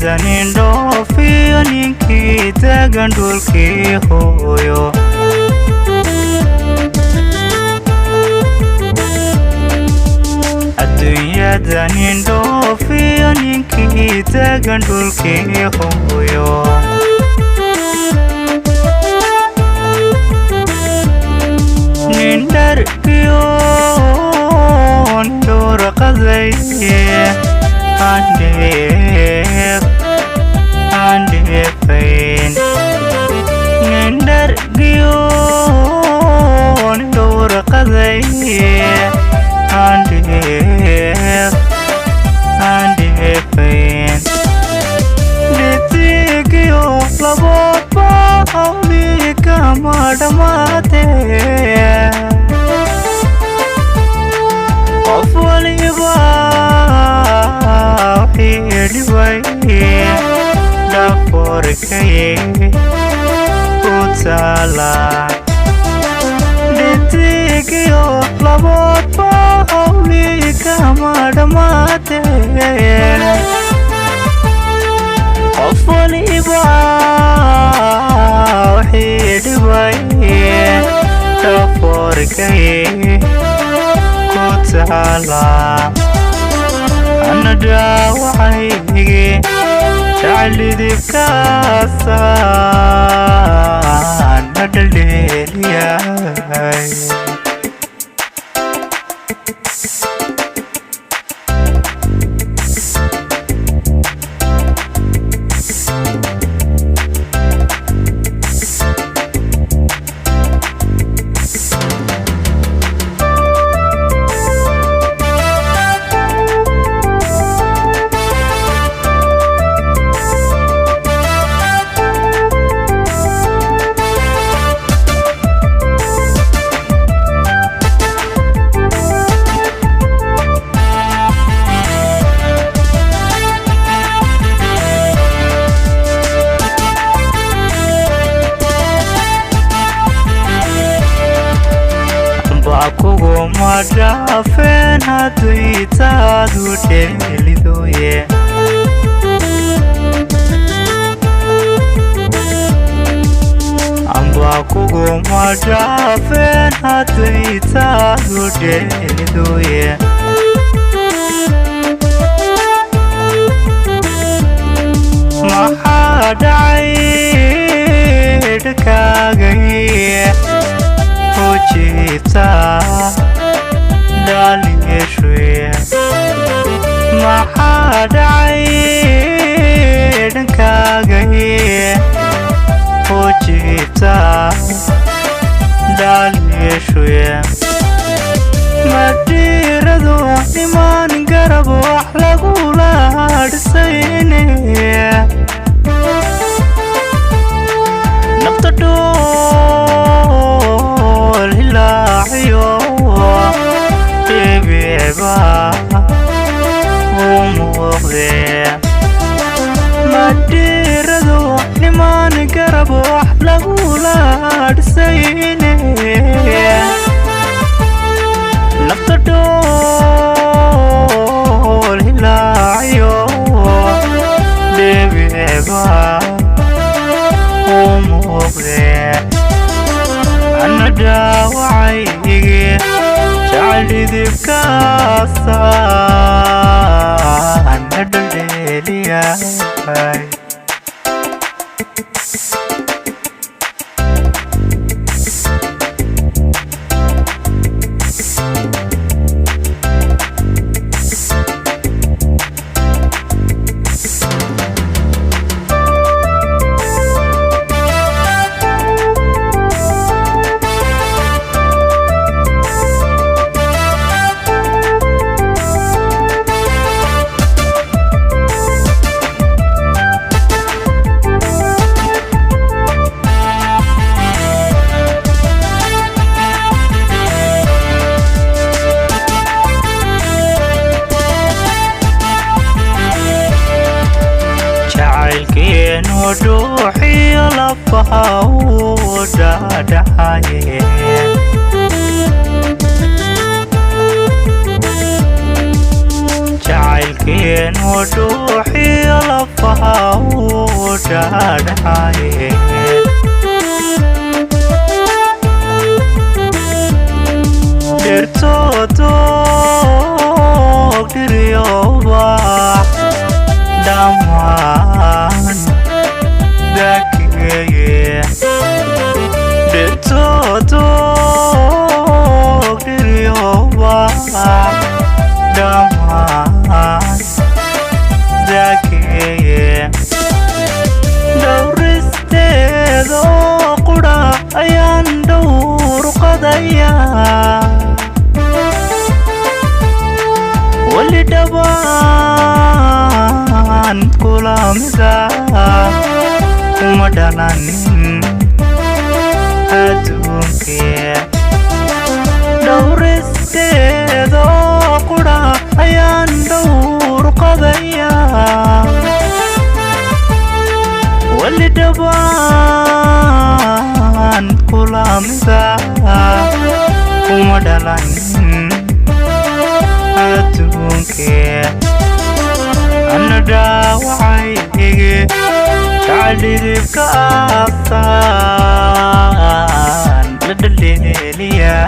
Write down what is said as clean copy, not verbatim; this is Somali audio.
zanin dhoofiyo ninkii taagan dhulkii hooyo adduunyada nin dhoofiyo ninkii taagan dhulkii hooyo nin dhargiyo dhurqaday andheefayn nin dhargiyo dhurqaday andheefayn dhitigiyo laboodba hawlii kama dhammaatee qof waliba wixii dhibay dhaforkaye ku taala dhitigiyo laboodba hawlii kama dhammaatee qof waliba wixii dhibay dhaforkaye ku taala ana dhaawacayge jaclidibkaasaan na dhaldheeliyay kuguma dhaafeen haddii taadu dheelidoye amba kuguma dhaafeen haddii taadu dheelidoye maxaa dhacay dhakaagaye Fujita Dalishwe Mahadai Dankagaye Fujita Dalishwe Madiradu Iman Garabu Ahlagula Adsayne Naftadu madiradu niman garab wax lagula adsayne nafta dhool hilaayo deebiba umuuqde ana dhaawacayge jaclidibkaasaan na dhaldheeliyay روحي لفها ودادعي جعل كين وروحي لفها dhaadhacaye dhirtoodog dhiriyowba dhammaan dakeeye dhirtoodog dhiriyowba dhammaan dakeeye dhowristeedoo qudha ayaan dhowr qadayaa wali dhawaan kulamida kuma dhalanin adduunkee dhowristeedoo qudha ayaan dhowr qadayaa wali dhawaan kulamida kuma dhalanin adduunkee ana dhaawacayge tacdhiribka aabtaan la dhaldheeliyahay